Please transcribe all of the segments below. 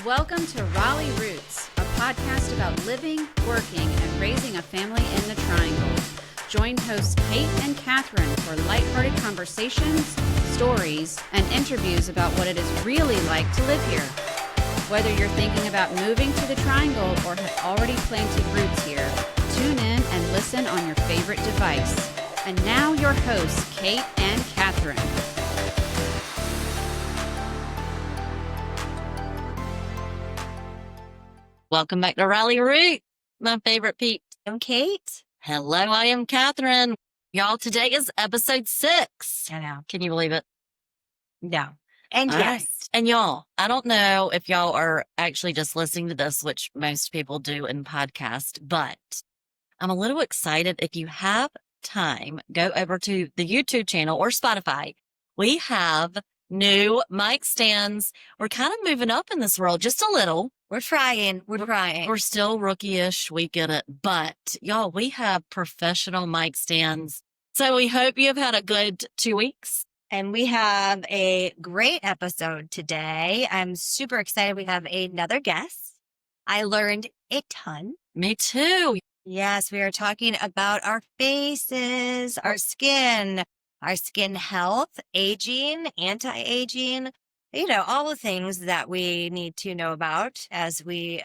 Welcome to Raleigh Roots, a podcast about living, working, and raising a family in the Triangle. Join hosts Kate and Catherine for lighthearted conversations, stories, and interviews about what it is really like to live here. Whether you're thinking about moving to the Triangle or have already planted roots here, tune in and listen on your favorite device. And now your hosts, Kate and Catherine. Welcome back to Raleigh Root, my favorite peeps. I'm Kate. Hello, I am Catherine. Y'all, today is episode 6. I know. Can you believe it? No. And All yes. right. And y'all, I don't know if y'all are actually just listening to this, which most people do in podcast, but I'm a little excited. If you have time, go over to the YouTube channel or Spotify. We have new mic stands. We're kind of moving up in this world just a little. We're trying. We're still rookie-ish. We get it. But y'all, we have professional mic stands. So we hope you've had a good 2 weeks. And we have a great episode today. I'm super excited. We have another guest. I learned a ton. Me too. Yes, we are talking about our faces, our skin health, aging, anti-aging, all the things that we need to know about as we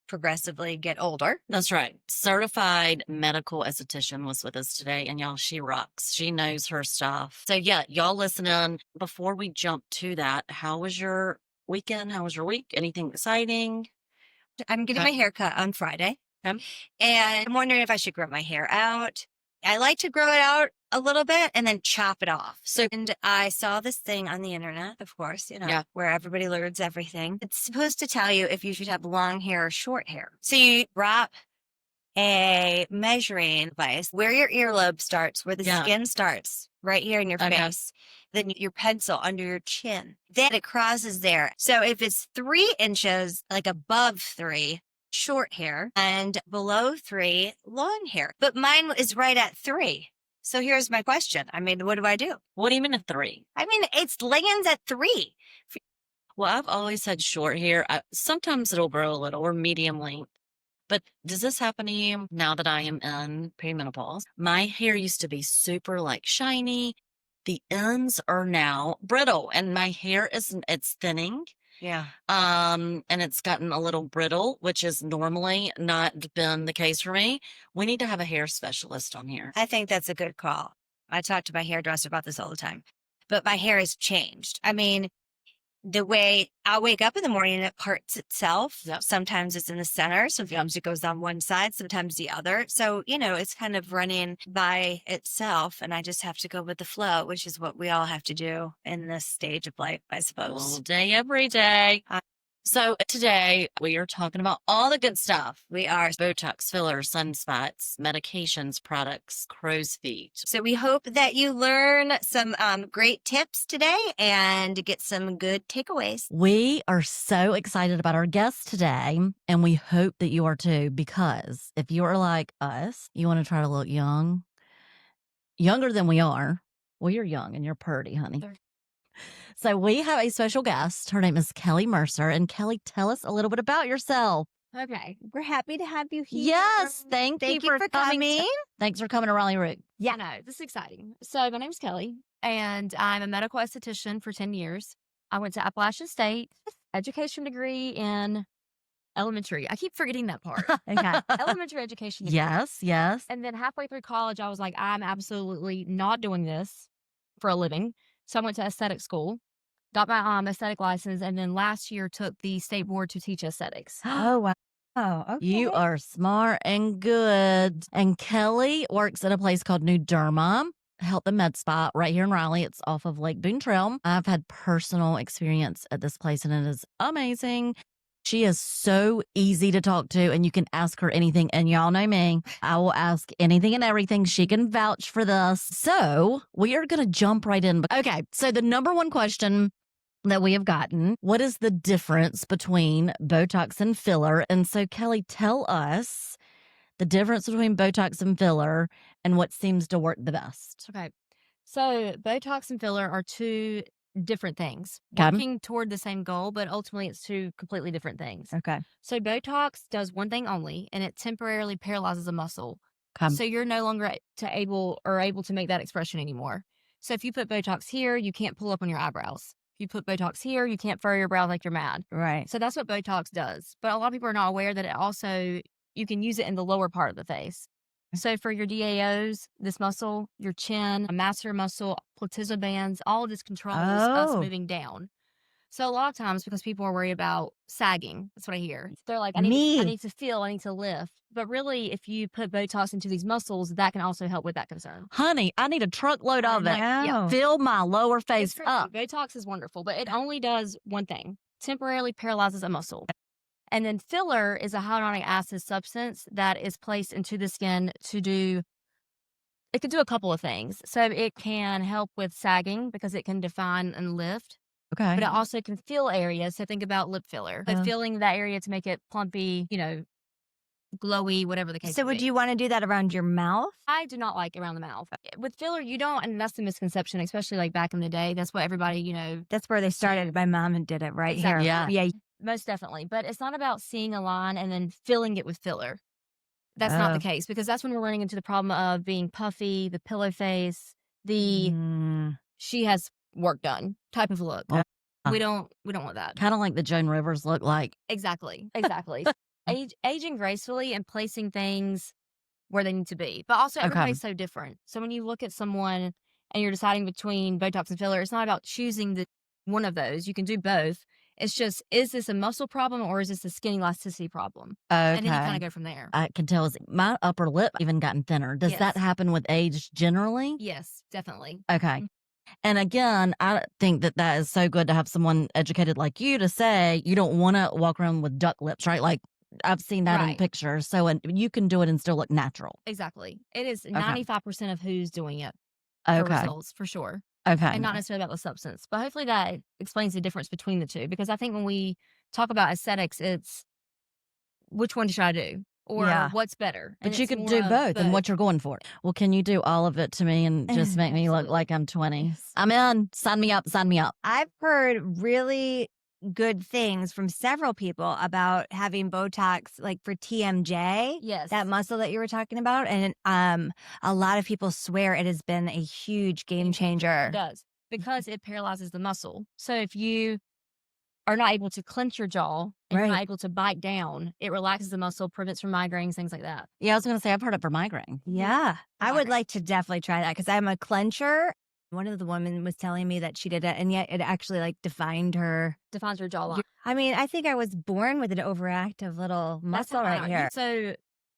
progressively get older. That's right. Certified medical esthetician was with us today. And y'all, she rocks. She knows her stuff. So yeah, y'all listen in. Before we jump to that, how was your weekend? How was your week? Anything exciting? I'm getting my hair cut on Friday. And I'm wondering if I should grow my hair out. I like to grow it out a little bit and then chop it off. And I saw this thing on the internet, of course, where everybody learns everything. It's supposed to tell you if you should have long hair or short hair. So you wrap a measuring device where your earlobe starts, where the skin starts, right here in your face. Then your pencil under your chin. Then it crosses there. So if it's 3 inches, like above 3, short hair, and below 3, long hair. But mine is right at 3. So here's my question. What do I do? What do you mean at 3? It's lands at 3. Well, I've always had short hair. Sometimes it'll grow a little or medium length. But does this happen to you now that I am in perimenopause? My hair used to be super shiny. The ends are now brittle and my hair it's thinning. Yeah. And it's gotten a little brittle, which has normally not been the case for me. We need to have a hair specialist on here. I think that's a good call. I talk to my hairdresser about this all the time, but my hair has changed. The way I'll wake up in the morning and it parts itself. Yep. Sometimes it's in the center. Sometimes it goes on one side, sometimes the other. So, it's kind of running by itself. And I just have to go with the flow, which is what we all have to do in this stage of life, I suppose. All day, every day. So today we are talking about all the good stuff. We are. Botox, fillers, sunspots, medications, products, crow's feet. So we hope that you learn some great tips today and get some good takeaways. We are so excited about our guest today, and we hope that you are too, because if you are like us, you want to try to look younger than we are. Well, you're young and you're pretty, honey. So we have a special guest. Her name is Kelly Mercer. And Kelly, tell us a little bit about yourself. Okay. We're happy to have you here. Yes. Thank you for coming. Thanks for coming to Raleigh Root. Yeah, no, this is exciting. So my name's Kelly, and I'm a medical esthetician for 10 years. I went to Appalachian State, education degree in elementary. I keep forgetting that part. Okay. Elementary education degree. Yes. And then halfway through college, I was like, I'm absolutely not doing this for a living. So I went to aesthetic school, got my aesthetic license, and then last year took the state board to teach aesthetics. Oh, wow. Oh, okay. You are smart and good. And Kelly works at a place called New Derma Health and Med Spa right here in Raleigh. It's off of Lake Boone Trail. I've had personal experience at this place, and it is amazing. She is so easy to talk to, and you can ask her anything. And y'all know me. I will ask anything and everything. She can vouch for this. So we are going to jump right in. Okay, so the number one question that we have gotten, what is the difference between Botox and filler? And so, Kelly, tell us the difference between Botox and filler and what seems to work the best. Okay. So Botox and filler are two different things, Okay. working toward the same goal, but ultimately it's two completely different things. Okay. So Botox does one thing only, and it temporarily paralyzes a muscle. Okay. So you're no longer able to make that expression anymore. So if you put Botox here, you can't pull up on your eyebrows. If you put Botox here, you can't furrow your brow like you're mad. Right. So that's what Botox does. But a lot of people are not aware that you can use it in the lower part of the face. So for your DAOs, this muscle, your chin, a masseter muscle, platysma bands, all of this controls us moving down. So a lot of times, because people are worried about sagging, that's what I hear. They're like, I need to feel, I need to lift. But really, if you put Botox into these muscles, that can also help with that concern. Honey, I need a truckload of it. know. Fill my lower It's face crazy. up. Botox is wonderful, but it only does one thing: temporarily paralyzes a muscle. And then filler is a hyaluronic acid substance that is placed into the skin it can do a couple of things. So it can help with sagging because it can define and lift, Okay. but it also can fill areas. So think about lip filler, but filling that area to make it plumpy, glowy, whatever the case. So would you want to do that around your mouth? I do not like around the mouth. With filler, you don't, and that's the misconception, especially like back in the day. That's what everybody, That's where they started. My mom did it right Exactly. here. Yeah. Yeah. most definitely. But it's not about seeing a line and then filling it with filler. That's not the case, because that's when we're running into the problem of being puffy, the pillow face, the she has work done type of look. We don't want that. Kind of like the Joan Rivers look like. Exactly. Aging gracefully and placing things where they need to be. But also everybody's so different. So when you look at someone and you're deciding between Botox and filler, it's not about choosing one of those. You can do both. It's just, is this a muscle problem or is this a skin elasticity problem? Okay. And then you kind of go from there. I can tell my upper lip even gotten thinner. Does that happen with age generally? Yes, definitely. Okay. And again, I think that is so good to have someone educated like you to say you don't want to walk around with duck lips, right? Like I've seen that in pictures. So you can do it and still look natural. Exactly. It is 95% of who's doing it Okay. for results, for sure. Okay. And not necessarily about the substance. But hopefully that explains the difference between the two. Because I think when we talk about aesthetics, it's which one should I do? Or what's better? But you can do both and what you're going for. Well, can you do all of it to me and just make me look like I'm 20? Yes. I'm in. Sign me up. Sign me up. I've heard really good things from several people about having Botox, like for TMJ. Yes. That muscle that you were talking about. And a lot of people swear it has been a huge game changer. It does. Because it paralyzes the muscle. So if you are not able to clench your jaw and you're not able to bite down, it relaxes the muscle, prevents from migraines, things like that. Yeah, I was going to say, I've heard it for migraine. Yeah. I would like to definitely try that because I'm a clencher. One of the women was telling me that she did it, and yet it actually like defines her jawline. I mean, I think I was born with an overactive little muscle right here. So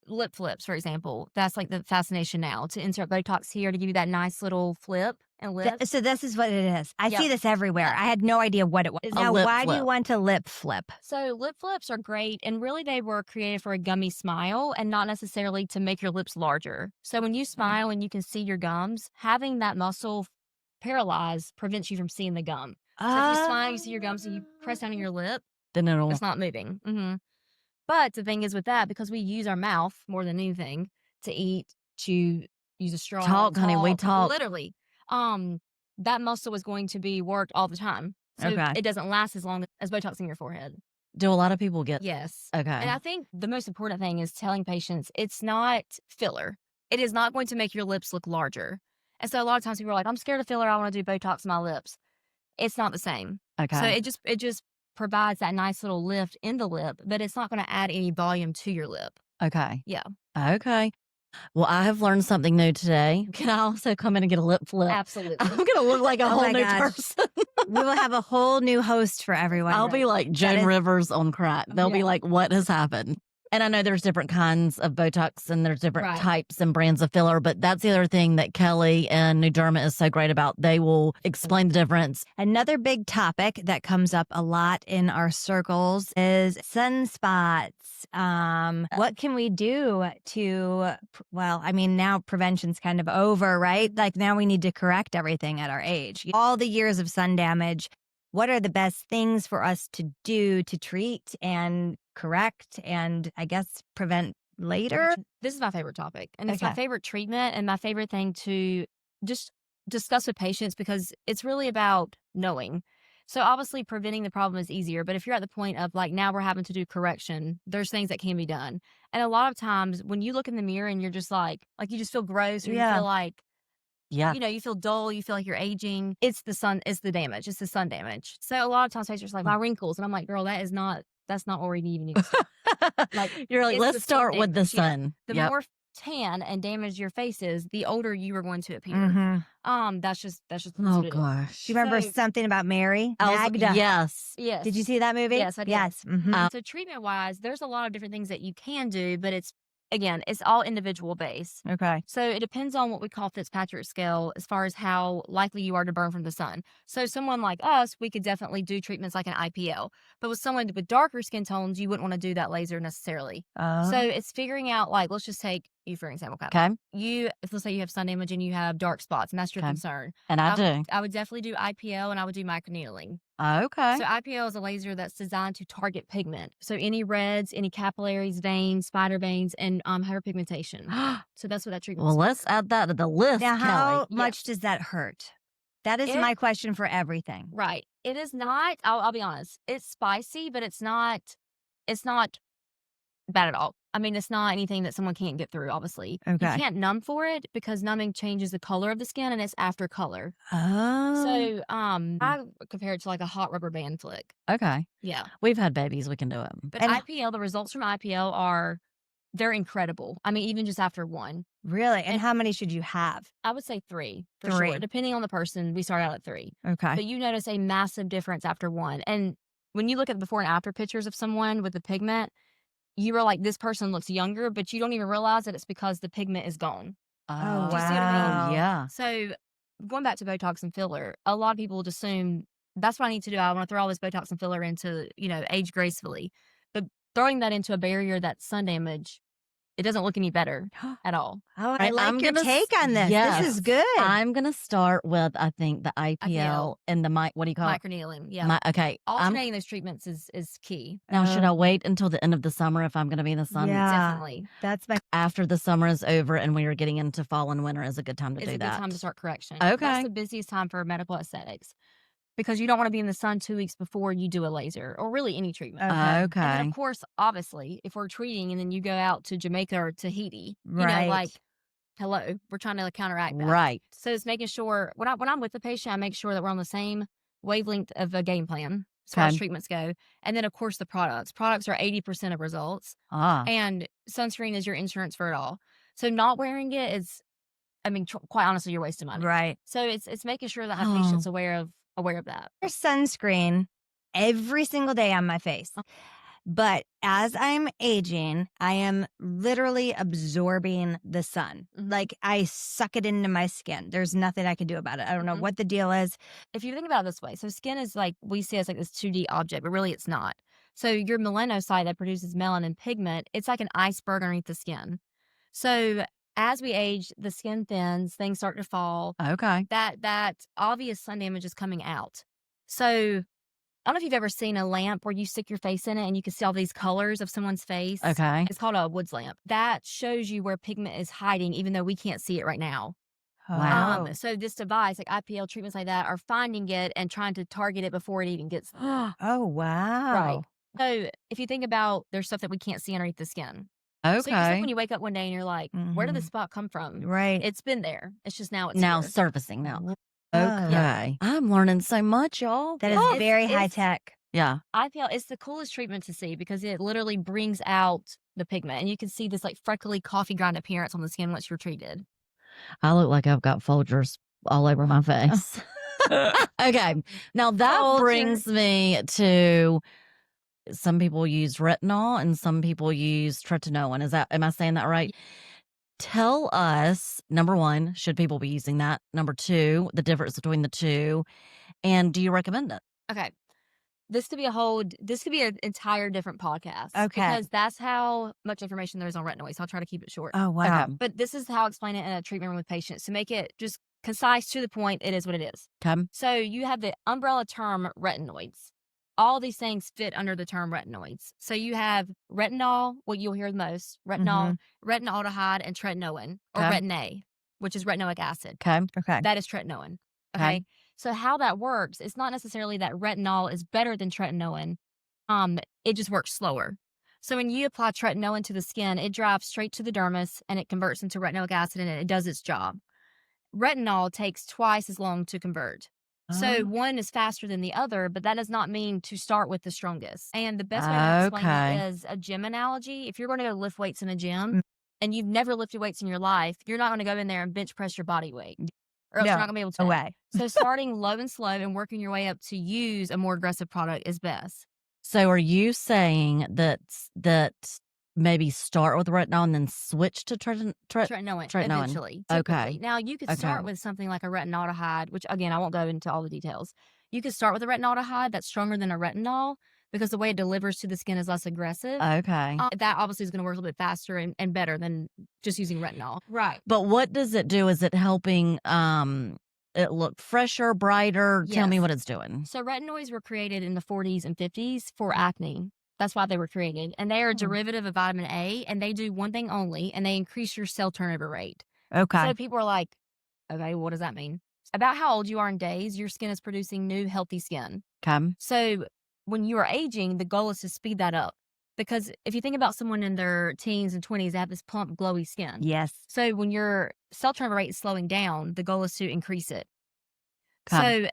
lip flips, for example, that's like the fascination now, to insert Botox here to give you that nice little flip and lip. So this is what it is. I see this everywhere. I had no idea what it was. Now, why do you want to lip flip? So lip flips are great, and really they were created for a gummy smile and not necessarily to make your lips larger. So when you smile and you can see your gums, having that muscle paralyzed prevents you from seeing the gum. So if you smile, you see your gums, and you press down on your lip, then it's not moving. But the thing is with that, because we use our mouth more than anything to eat, to use a straw. Talk, honey, we talk. Literally. That muscle is going to be worked all the time. So it doesn't last as long as Botox in your forehead. Do a lot of people get? Yes. Okay. And I think the most important thing is telling patients it's not filler. It is not going to make your lips look larger. And so a lot of times people are like, I'm scared of filler. I want to do Botox in my lips. It's not the same. Okay. So it just provides that nice little lift in the lip, but it's not going to add any volume to your lip. Okay. Yeah. Okay. Well, I have learned something new today. Can I also come in and get a lip flip? Absolutely. I'm going to look like a whole new person. We will have a whole new host for everyone. I'll be like Joan Rivers on crack. They'll be like, what has happened? And I know there's different kinds of Botox and there's different types and brands of filler, but that's the other thing that Kelly and New Derma is so great about. They will explain the difference. Another big topic that comes up a lot in our circles is sunspots. What can we do to, well, I mean, now prevention's kind of over, right? Like now we need to correct everything at our age. All the years of sun damage. What are the best things for us to do to treat and correct and I guess prevent later? This is my favorite topic, and it's my favorite treatment and my favorite thing to just discuss with patients, because it's really about knowing. So obviously preventing the problem is easier, but if you're at the point of like now we're having to do correction, there's things that can be done. And a lot of times when you look in the mirror and you're just like you just feel gross or you feel like, Yeah. you feel dull, you feel like you're aging. It's the sun, it's the damage. It's the sun damage. So a lot of times patients are like, my wrinkles. And I'm like, girl, that's not where we even need to start. You're like, it's let's the sun start with the damage. Yeah. sun. The Yep. more tan and damaged your face is, the older you are going to appear. That's just Oh what it is. gosh. Do you remember So- something about Mary? I was- Magda. yes. Yes. Did you see that movie? Yes, I did. Yes. Mhm. So treatment wise, there's a lot of different things that you can do, but it's all individual based. Okay. So it depends on what we call Fitzpatrick scale as far as how likely you are to burn from the sun. So someone like us, we could definitely do treatments like an IPL. But with someone with darker skin tones, you wouldn't want to do that laser necessarily. So it's figuring out, like, let's just take you for example. Okay. If let's say you have sun damage and you have dark spots and that's your Okay. concern. And I do. I would definitely do IPL and I would do microneedling. Okay. So IPL is a laser that's designed to target pigment. So any reds, any capillaries, veins, spider veins, and hyperpigmentation. So that's what that treatment Well, let's add that to the list, Now, how Kelly. much does that hurt? That is my question for everything. Right. It is not, I'll be honest, it's spicy, but it's not bad at all. I mean, it's not anything that someone can't get through, obviously. Okay. You can't numb for it because numbing changes the color of the skin and it's after color. Oh. So I compare it to like a hot rubber band flick. Okay. Yeah. We've had babies. We can do it. But And- IPL, the results from IPL they're incredible. I mean, even just after one. Really? And how many should you have? I would say 3 for 3. sure. Depending on the person, we start out at 3. Okay. But you notice a massive difference after one. And when you look at the before and after pictures of someone with the pigment, you are like, this person looks younger, but you don't even realize that it's because the pigment is gone. Oh, Do you see what I wow. mean? Yeah. So going back to Botox and filler, a lot of people would assume that's what I need to do. I want to throw all this Botox and filler into, age gracefully. But throwing that into a barrier that's sun damage, it doesn't look any better at all. Oh, I Right, like I'm your gonna take on this. yes. This is good. I'm going to start with, I think, the IPL and the what do you call it? Microneedling, yeah. Okay. Alternating those treatments is key. Now, should I wait until the end of the summer if I'm going to be in the sun? Yeah. Definitely. That's my After the summer is over and we are getting into fall and winter is a good time to It's do a good that. time to start correction. Okay. That's the busiest time for medical aesthetics because you don't want to be in the sun 2 weeks before you do a laser or really any treatment. Okay. And Okay. then, of course, obviously, if we're treating and then you go out to Jamaica or Tahiti, Right. hello, we're trying to counteract that. Right. So it's making sure when I'm with the patient, I make sure that we're on the same wavelength of a game plan as far as Okay. treatments go. And then, of course, the products. Products are 80% of results, Ah. and sunscreen is your insurance for it all. So not wearing it is, quite honestly, you're wasting money. right. So it's making sure that my Oh. patient's aware of that. There's sunscreen every single day on my face. But as I'm aging, I am literally absorbing the sun. Mhm. Like I suck it into my skin. There's nothing I can do about it. I don't know Mhm. what the deal is. If you think about it this way, so skin is like, we see it as like this 2D object, but really it's not. So your melanocyte that produces melanin pigment, it's like an iceberg underneath the skin. So as we age, the skin thins, things start to fall. Okay. That obvious sun damage is coming out. So I don't know if you've ever seen a lamp where you stick your face in it and you can see all these colors of someone's face. Okay. It's called a Woods lamp. That shows you where pigment is hiding, even though we can't see it right now. Wow. So this device, like IPL treatments like that, are finding it and trying to target it before it even gets there. Oh, wow. Right. So if you think about, there's stuff that we can't see underneath the skin. So it's like Okay. when you wake up one day and you're like, where did this Mhm. spot come from? Right. It's been there. It's just now it's Now here. surfacing now. Oh. Okay. I'm learning so much, y'all. That is Oh, very it's- high tech. Yeah. IPL is the coolest treatment to see because it literally brings out the pigment, and you can see this like freckly coffee ground appearance on the skin once you're treated. I look like I've got Folgers all over my face. Okay. Now that Folgers. brings me to some people use retinol and some people use tretinoin. Am I saying that right? Tell us, number one, should people be using that? Number two, the difference between the two. And do you recommend it? Okay. This could be an entire different podcast. Okay. Because that's how much information there is on retinoids. So I'll try to keep it short. Oh, wow. Okay. But this is how I explain it in a treatment room with patients to make it just concise, to the point. It is what it is. Okay. So you have the umbrella term retinoids. All these things fit under the term retinoids. So you have retinol, what you'll hear the most, retinol, retinaldehyde, and tretinoin, or Okay. retin-A, which is retinoic acid. Okay. Okay. That is tretinoin. Okay. Okay. So how that works, it's not necessarily that retinol is better than tretinoin. It just works slower. So when you apply tretinoin to the skin, it drives straight to the dermis and it converts into retinoic acid and it does its job. Retinol takes twice as long to convert. So one is faster than the other, but that does not mean to start with the strongest. And the best way to explain that is a gym analogy. If you're going to go lift weights in a gym and you've never lifted weights in your life, you're not going to go in there and bench press your body weight. Or else you're not going to be able to. No way. So starting low and slow and working your way up to use a more aggressive product is best. So are you saying that maybe start with retinol and then switch to tretinoin eventually. Okay. Typically. Now you could start with something like a retinaldehyde, which again, I won't go into all the details. You could start with a retinaldehyde that's stronger than a retinol because the way it delivers to the skin is less aggressive. Okay. That obviously is going to work a little bit faster and better than just using retinol. Right. But what does it do? Is it helping it look fresher, brighter? Yes. Tell me what it's doing. So retinoids were created in the 40s and 50s for acne. That's why they were created. And they are a derivative of vitamin A, and they do one thing only, and they increase your cell turnover rate. Okay. So people are like, okay, what does that mean? About how old you are in days, your skin is producing new healthy skin. Okay. So when you are aging, the goal is to speed that up. Because if you think about someone in their teens and 20s, they have this plump, glowy skin. Yes. So when your cell turnover rate is slowing down, the goal is to increase it. Okay. So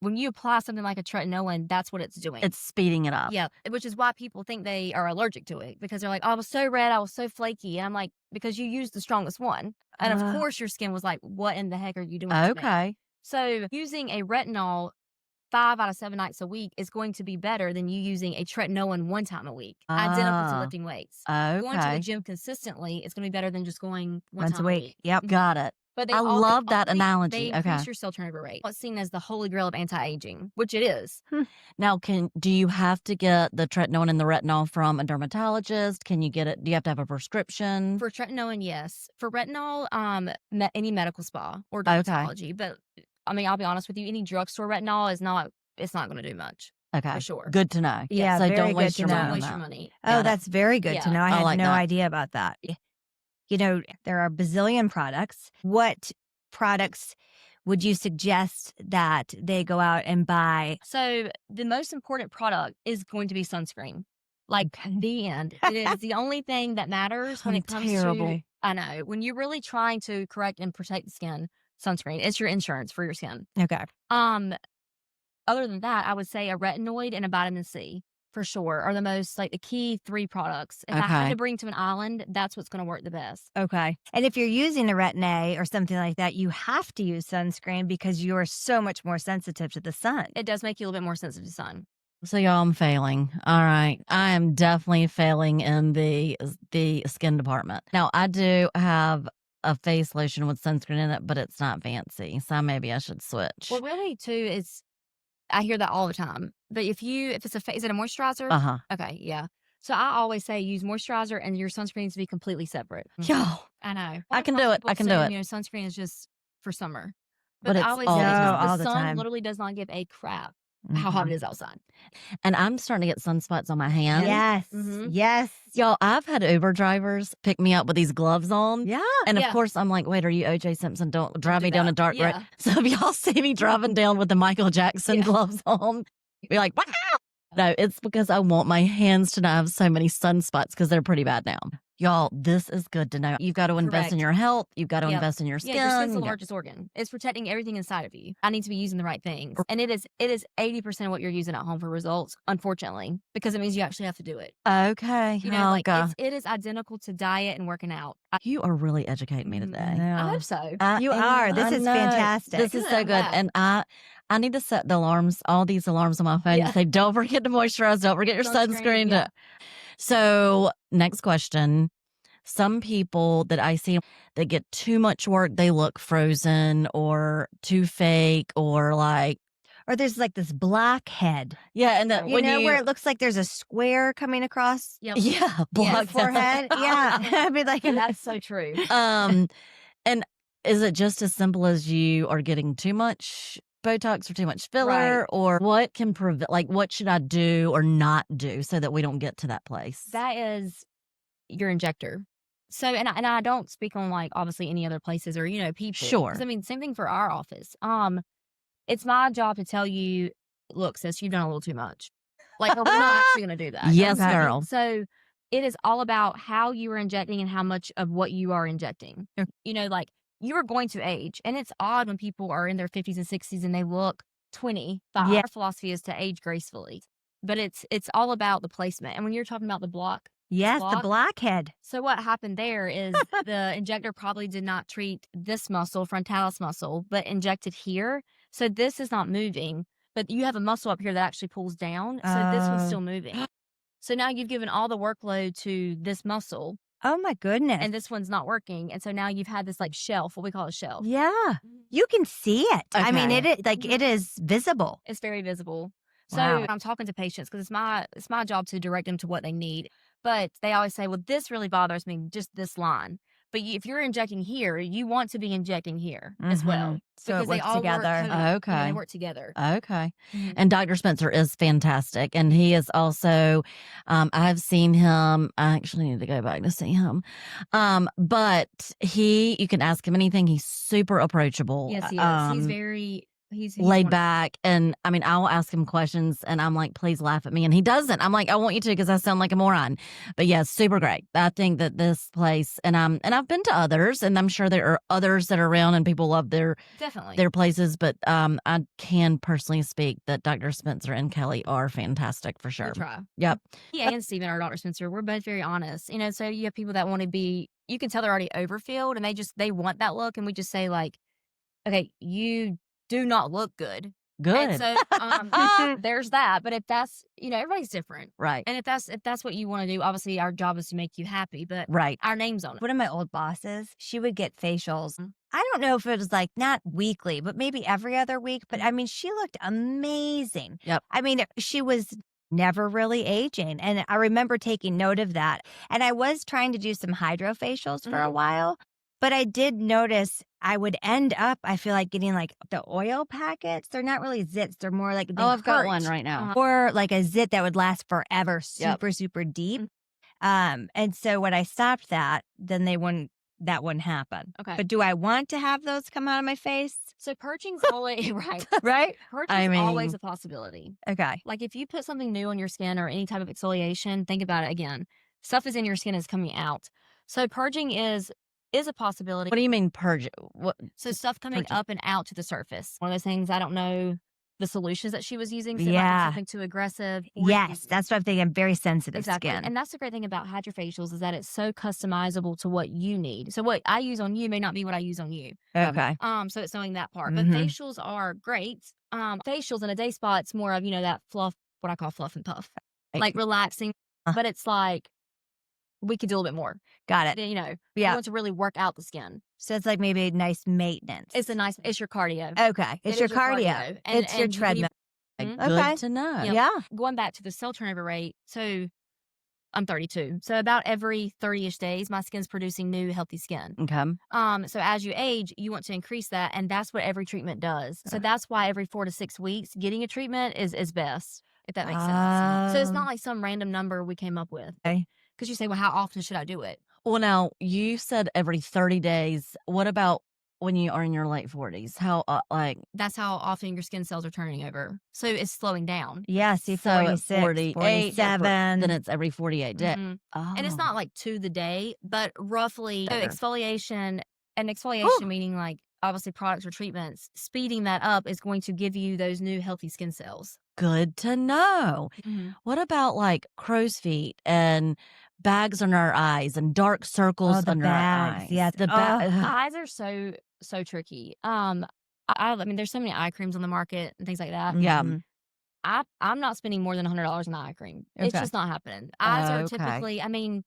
when you apply something like a tretinoin, that's what it's doing. It's speeding it up. Yeah, which is why people think they are allergic to it because they're like, oh, I was so red, I was so flaky. And I'm like, because you used the strongest one. And of course your skin was like, what in the heck are you doing to me? Okay. So using a retinol 5 out of 7 nights a week is going to be better than you using a tretinoin 1 time a week, identical to lifting weights. Going to the gym consistently is going to be better than just going once a week. Yep. Got it. But I love that analogy. They increase your cell turnover rate. What's seen as the holy grail of anti-aging, which it is. Now, do you have to get the tretinoin and the retinol from a dermatologist? Can you get it? Do you have to have a prescription? For tretinoin, yes. For retinol, any medical spa or dermatology. But I mean, I'll be honest with you, any drugstore retinol it's not going to do much. Okay. For sure. Good to know. Yeah. So very don't good waste to your know. money. Don't waste your money. Oh, that's very good to know. I had like no that. idea about that. You know, there are a bazillion products. What products would you suggest that they go out and buy? So the most important product is going to be sunscreen. Like the end. It is the only thing that matters when it comes to, I know, when you're really trying to correct and protect the skin, sunscreen. It's your insurance for your skin. Okay. Other than that, I would say a retinoid and a vitamin C for sure are the most like the key 3 products. If I had to bring to an island, that's what's going to work the best. Okay. And if you're using a Retin-A or something like that, you have to use sunscreen because you are so much more sensitive to the sun. It does make you a little bit more sensitive to sun. So y'all, I'm failing. All right. I am definitely failing in the skin department. Now, I do have a face lotion with sunscreen in it, but it's not fancy. So maybe I should switch. Well, really, too, is I hear that all the time. But if it's is it a moisturizer? Uh-huh. Okay, yeah. So I always say use moisturizer and your sunscreen needs to be completely separate. Y'all, I know. I can do it. I can do it. You know, sunscreen is just for summer. But it's I always all say the time. all the the sun time. literally does not give a crap how hot it is outside. And I'm starting to get sunspots on my hands. Yes. Mhm. Yes. Y'all, I've had Uber drivers pick me up with these gloves on. Yeah. And of Yeah. course, I'm like, wait, are you OJ Simpson? Don't drive do me down that. a dark road. Yeah. So if y'all see me driving down with the Michael Jackson Yeah. gloves on, be like, wow. No, it's because I want my hands to not have so many sunspots because they're pretty bad now. Y'all, this is good to know. You've got to invest in Correct. your health. You've got to Yep. invest in your skin. Yeah, your skin's the largest organ. It's protecting everything inside of you. I need to be using the right things. And it is 80% of what you're using at home for results, unfortunately, because it means you actually have to do it. Okay. You know, like God. it is identical to diet and working out. You are really educating me today. I hope so. You are. This is know. fantastic. This is so I'm good. glad. And I need to set the alarms, all these alarms on my phone Yeah. to say, don't forget to moisturize, don't forget your sunscreen. Yeah. So, next question. Some people that I see that get too much work, they look frozen or too fake or like, Or there's like this blackhead. yeah. And that You when know, you, where it looks like there's a square coming across Yep. yeah, your black forehead. Yeah. I mean, like, That's so true. And is it just as simple as you are getting too much Botox or too much filler, Right. or what can prevent? Like, what should I do or not do so that we don't get to that place? That is your injector. So, and I don't speak on like obviously any other places or, you know, people. Sure. 'Cause, I mean, same thing for our office. it's my job to tell you, look, sis, you've done a little too much. Like, we're not actually going to do that. Yes, Okay? girl. So it is all about how you are injecting and how much of what you are injecting. You know, like, you are going to age. And it's odd when people are in their 50s and 60s and they look 25. Yeah. Our philosophy is to age gracefully. But it's all about the placement. And when you're talking about the block, Yes, the blockhead. so what happened there is the injector probably did not treat this muscle, frontalis muscle, but injected here. So this is not moving, but you have a muscle up here that actually pulls down. So this one's still moving. So now you've given all the workload to this muscle. Oh my goodness. And this one's not working. And so now you've had this like shelf, what we call a shelf. Yeah. You can see it. Okay. I mean, it is visible. It's very visible. So Wow. I'm talking to patients because it's my job to direct them to what they need. But they always say, well, this really bothers me, just this line. But if you're injecting here, you want to be injecting here as well. So it because they works all together. Work Okay. they work together. Okay. Mhm. And Dr. Spencer is fantastic. And he is also, I've seen him. I actually need to go back to see him. But you can ask him anything. He's super approachable. Yes, he is. He's very, he's laid wonderful. back. And I mean, I'll ask him questions and I'm like, please laugh at me. And he doesn't. I'm like, I want you to because I sound like a moron. But yes, super great. I think that this place, and I've been to others, and I'm sure there are others that are around and people love Definitely. their places. But I can personally speak that Dr. Spencer and Kelly are fantastic for sure. We try. Yep. He and Steven, our Dr. Spencer, we're both very honest. You know, so you have people that want to be, you can tell they're already overfilled and they want that look. And we just say like, okay, you do not look good. Good. And so there's that. But if that's, everybody's different. Right. And if that's what you want to do, obviously our job is to make you happy, but Right. our name's on it. One of my old bosses, she would get facials. I don't know if it was like not weekly, but maybe every other week. But I mean, she looked amazing. Yep. I mean, she was never really aging. And I remember taking note of that. And I was trying to do some hydrofacials for a while. But I did notice I would end up, I feel like, getting like the oil packets. They're not really zits. They're more like, they I've got hurt. one right now. Or like a zit that would last forever, Yep. super, super deep. And so when I stopped that, then that wouldn't happen. Okay. But do I want to have those come out of my face? So purging's always, right. Right? Purging's always a possibility. Okay. Like if you put something new on your skin or any type of exfoliation, think about it again. Stuff is in your skin is coming out. So purging is a possibility. What do you mean purge? What? So stuff coming purging? up and out to the surface. One of those things, I don't know the solutions that she was using. So it might be Yeah. something too aggressive. or Yes, that's what I'm thinking. Very sensitive exactly. skin. And that's the great thing about hydrofacials is that it's so customizable to what you need. So what I use on you may not be what I use on you. Okay. So it's knowing that part. But Mhm. facials are great. Facials in a day spa, it's more of, that fluff, what I call fluff and puff. Like relaxing. But it's like we could do a little bit more. Got it. You Yeah. want to really work out the skin. So it's like maybe a nice maintenance. It's your cardio. Okay. It It's your is cardio. And- It's your and you- treadmill. Mhm. Good Okay. to know. Yep. Yeah. Going back to the cell turnover rate, so I'm 32. So about every 30-ish days, my skin's producing new healthy skin. Okay. So as you age, you want to increase that, and that's what every treatment does. So that's why every 4 to 6 weeks, getting a treatment is best, if that makes sense. So it's not like some random number we came up with. Okay. Because you say, well, how often should I do it? Well, now you said every 30 days. What about when you are in your late 40s? How, That's how often your skin cells are turning over. So it's slowing down. Yeah. See, so at 46, 48, 47. then it's every 48 days. Mhm. Oh. And it's not like to the day, but roughly so Better. exfoliation meaning like obviously products or treatments, speeding that up is going to give you those new healthy skin cells. Good to know. What about like crow's feet and bags under our eyes and dark circles the under bags. our eyes? Yeah. The Eyes are so tricky. I mean, there's so many eye creams on the market and things like that. Yeah. Mhm. I'm not spending more than $100 on eye cream. It's Okay. just not happening. Eyes are Okay. typically, I mean,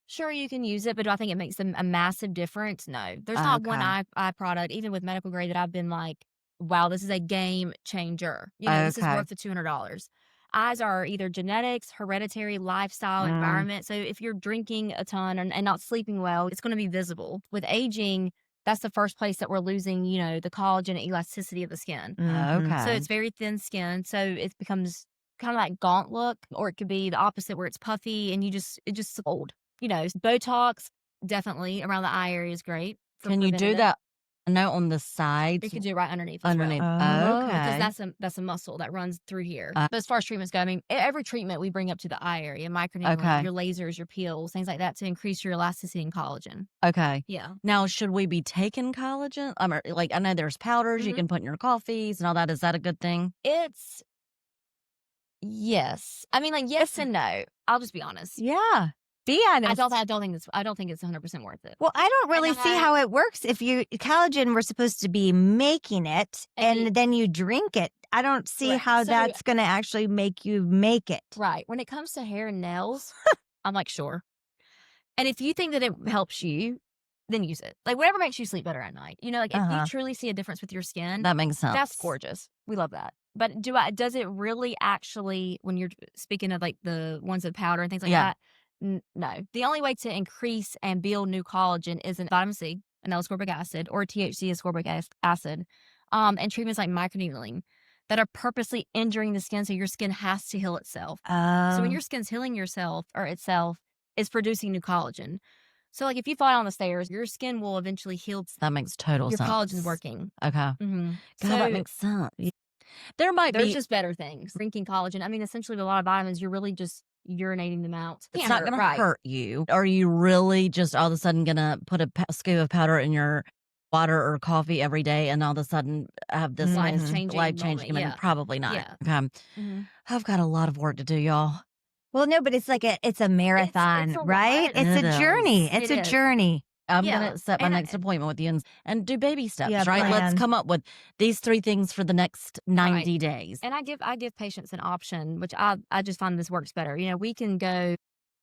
sure you can use it, but do I think it makes them a massive difference? No. There's not one Okay. eye product, even with medical grade, that I've been like, wow, this is a game changer. This is Okay. worth the $200. Eyes are either genetics, hereditary, lifestyle, environment. So if you're drinking a ton and not sleeping well, it's going to be visible. With aging, that's the first place that we're losing, the collagen and elasticity of the skin. Mhm. Okay. So it's very thin skin. So it becomes kind of like gaunt look, or it could be the opposite where it's puffy and it just old. Botox definitely around the eye area is great. for Can you do preventative. that I know on the sides. You could do it right underneath. Underneath. Oh. Okay. Because that's a muscle that runs through here. Uh, But as far as treatments go, I mean, every treatment we bring up to the eye area, microneedling, Okay. your lasers, your peels, things like that to increase your elasticity and collagen. Okay. Yeah. Now, should we be taking collagen? Like, I know there's powders you Mhm. can put in your coffees and all that. Is that a good thing? It's yes. I mean, like yes and no. I'll just be honest. Yeah. Be honest. I don't think it's 100% worth it. Well, I don't really And see how it works. If collagen, we're supposed to be making it and then you drink it. I don't see Correct. how So- that's going to actually make you make it. Right. When it comes to hair and nails, I'm like, sure. And if you think that it helps you, then use it. Like whatever makes you sleep better at night. You know, like if you truly see a difference with your skin, That makes sense. that's gorgeous. We love that. But does it really actually, when you're speaking of like the ones with powder and things like that? No. The only way to increase and build new collagen is in vitamin C, an L-ascorbic acid, or THC ascorbic acid, and treatments like microneedling that are purposely injuring the skin so your skin has to heal itself. So when your skin's healing itself, it's producing new collagen. So like if you fall down the stairs, your skin will eventually heal. That makes total Your sense. collagen's working. Okay. Mm-hmm. God, that makes sense. There's just better things. Drinking collagen. I mean, essentially with a lot of vitamins, you're really just urinating them out. It's not going to hurt you. Are you really just all of a sudden going to put a scoop of powder in your water or coffee every day and all of a sudden have this life-changing life-changing? moment? Yeah. Probably not. Yeah. Okay. Mm-hmm. I've got a lot of work to do, y'all. Well, no, but it's like it's a marathon, it's a right? lot. It's It a is. journey. It's It a is. journey. I'm Yeah. going to set my And next appointment with you and do baby steps, Yeah, right? plan. Let's come up with these 3 things for the next 90 days. And I give patients an option, which I just find this works better. You know, we can go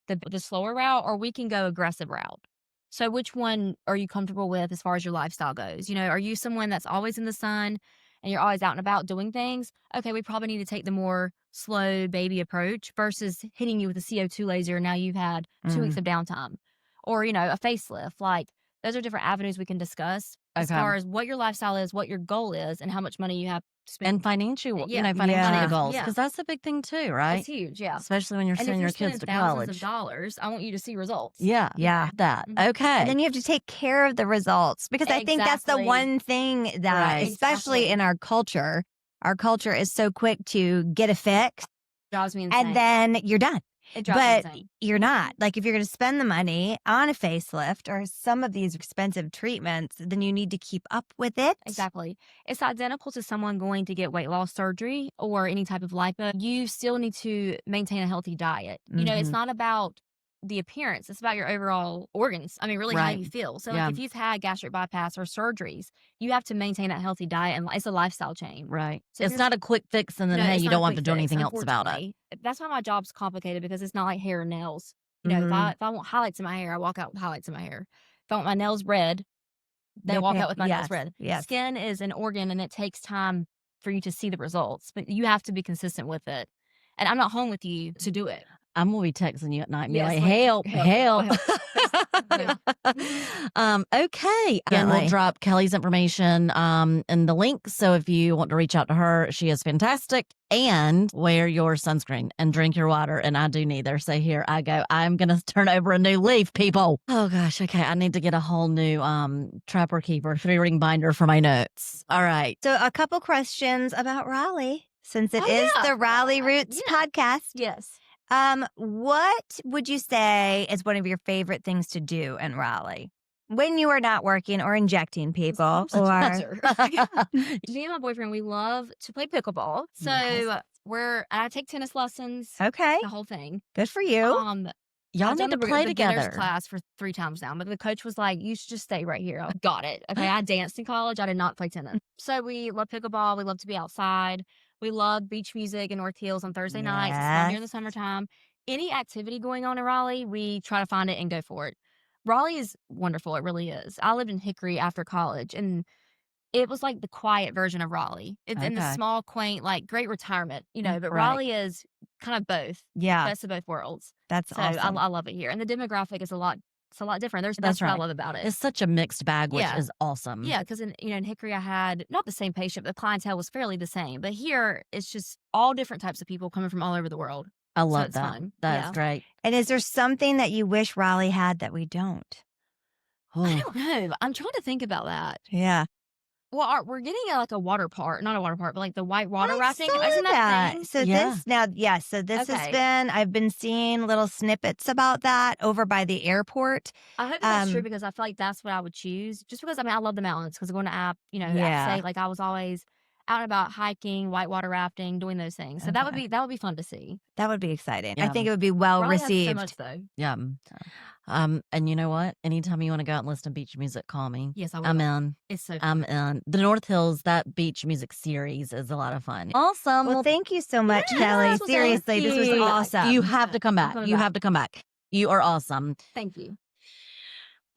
the slower route or we can go aggressive route. So which one are you comfortable with as far as your lifestyle goes? You know, are you someone that's always in the sun and you're always out and about doing things? Okay, we probably need to take the more slow baby approach versus hitting you with a CO2 laser. Now you've had 2 weeks of downtime. Or, you know, a facelift. Like those are different avenues we can discuss as far as what your lifestyle is, what your goal is, and how much money you have to spend. And financial, Yeah. financial goals. Yeah. Because that's a big thing too, right? It's huge, yeah. Especially when you're And if sending you're your kids spending to thousands college. of dollars, I want you to see results. Yeah. Yeah. That. Mhm. Okay. And then you have to take care of the results because I think that's the Exactly. one thing that, Right. especially Exactly. in our culture is so quick to get a fix Drives me insane. and then you're done. It drives But me insane. you're not. Like if you're going to spend the money on a facelift or some of these expensive treatments, then you need to keep up with it. Exactly. It's identical to someone going to get weight loss surgery or any type of lipo. You still need to maintain a healthy diet. You know, it's Mhm. not about the appearance. It's about your overall organs. I mean, really how Right. you feel. So Yeah. like if you've had gastric bypass or surgeries, you have to maintain that healthy diet and it's a lifestyle change. Right. So if It's you're- not a quick fix and then, No, hey, it's you not a don't have to quick do fix, anything else about it. unfortunately. That's why my job's complicated because it's not like hair and nails. You know, Mhm. if I want highlights in my hair, I walk out with highlights in my hair. If I want my nails red, they They walk pay- out with my yes, nails red. yes. Skin is an organ and it takes time for you to see the results, but you have to be consistent with it. And I'm not home with you to do it. I'm going to be texting you at night and be Yes, like, like, help. help. Okay. Again, we'll Definitely. drop Kelly's information in the link. So if you want to reach out to her, she is fantastic. And wear your sunscreen and drink your water. And I do neither. So here I go. I'm going to turn over a new leaf, people. Oh, gosh. Okay. I need to get a whole new Trapper Keeper 3-ring binder for my notes. All right. So a couple questions about Raleigh, since it Oh, is yeah. the Raleigh Roots Yeah. podcast. Yes. What would you say is one of your favorite things to do in Raleigh when you are not working or injecting people? I'm such a Or loser. Me and my boyfriend, we love to play pickleball. So Yes. I take tennis lessons, okay, the whole thing. good for you. Y'all I've done need to the play beginner's together. class for 3 times now, but the coach was like, "You should just stay right here." I got it. Okay, I danced in college. I did not play tennis. So we love pickleball. We love to be outside. We love beach music in North Hills on Thursday nights. It's fun during the Yes. summertime. Any activity going on in Raleigh, we try to find it and go for it. Raleigh is wonderful. It really is. I lived in Hickory after college, and it was like the quiet version of Raleigh. It's in the Okay. small, quaint, like great retirement, you know, but Right. Raleigh is kind of both, Yeah, best of both worlds. that's So awesome. I love it here. And the demographic is a lot different. That's That's what I right. love about it. It's such a mixed bag, which Yeah. is awesome. Yeah, because in Hickory, I had not the same patient, but the clientele was fairly the same. But here, it's just all different types of people coming from all over the world. I love it's that. fun. That's Yeah. great. And is there something that you wish Raleigh had that we don't? I don't know. I'm trying to think about that. Yeah. Well, we're getting like a water park, not a water park, but like the white water I rafting. saw Isn't that thing? So Yeah. so this has Okay. been, I've been seeing little snippets about that over by the airport. I hope that's true Um, because I feel like that's what I would choose. Just because I love the mountains. Because going to App Yeah. State, like I was always out and about hiking, whitewater rafting, doing those things. So that would be fun to see. That would be exciting. I Yeah. think it would be well Raleigh has so received. much though. Yeah. And you know what? Anytime you want to go out and listen to beach music, call me. Yes, I will. I'm in. It's so fun. I'm in. The North Hills, that beach music series is a lot of fun. Awesome. Well, thank you so much, Yes, Kelly. well, thank Seriously, this was you. awesome. You have to come back. coming You back. have to come back. You are awesome. Thank you.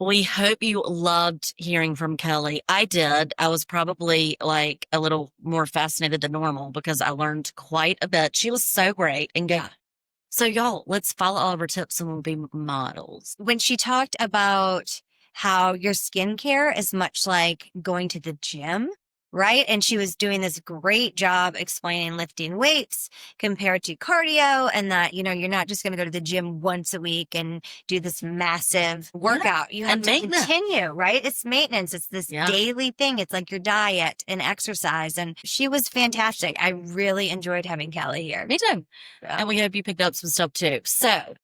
We hope you loved hearing from Kelly. I did. I was probably like a little more fascinated than normal because I learned quite a bit. She was so great and good. So y'all, let's follow all of her tips and we'll be models. When she talked about how your skincare is much like going to the gym, right? And she was doing this great job explaining lifting weights compared to cardio, and that, you're not just going to go to the gym once a week and do this massive workout. You have And to maintenance. continue, right? It's maintenance. It's this daily thing. It's like your diet and exercise. And she was fantastic. I really enjoyed having Kelly here. Me too. Yeah. And we hope you picked up some stuff too. So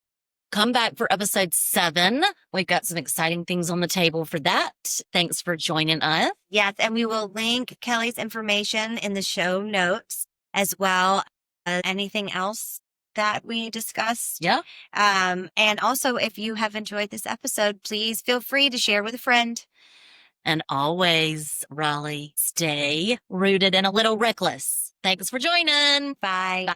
come back for episode 7. We've got some exciting things on the table for that. Thanks for joining us. Yes, and we will link Kelly's information in the show notes as well as anything else that we discussed. Yeah. And also, if you have enjoyed this episode, please feel free to share with a friend. And always, Raleigh, stay rooted and a little reckless. Thanks for joining. Bye. Bye.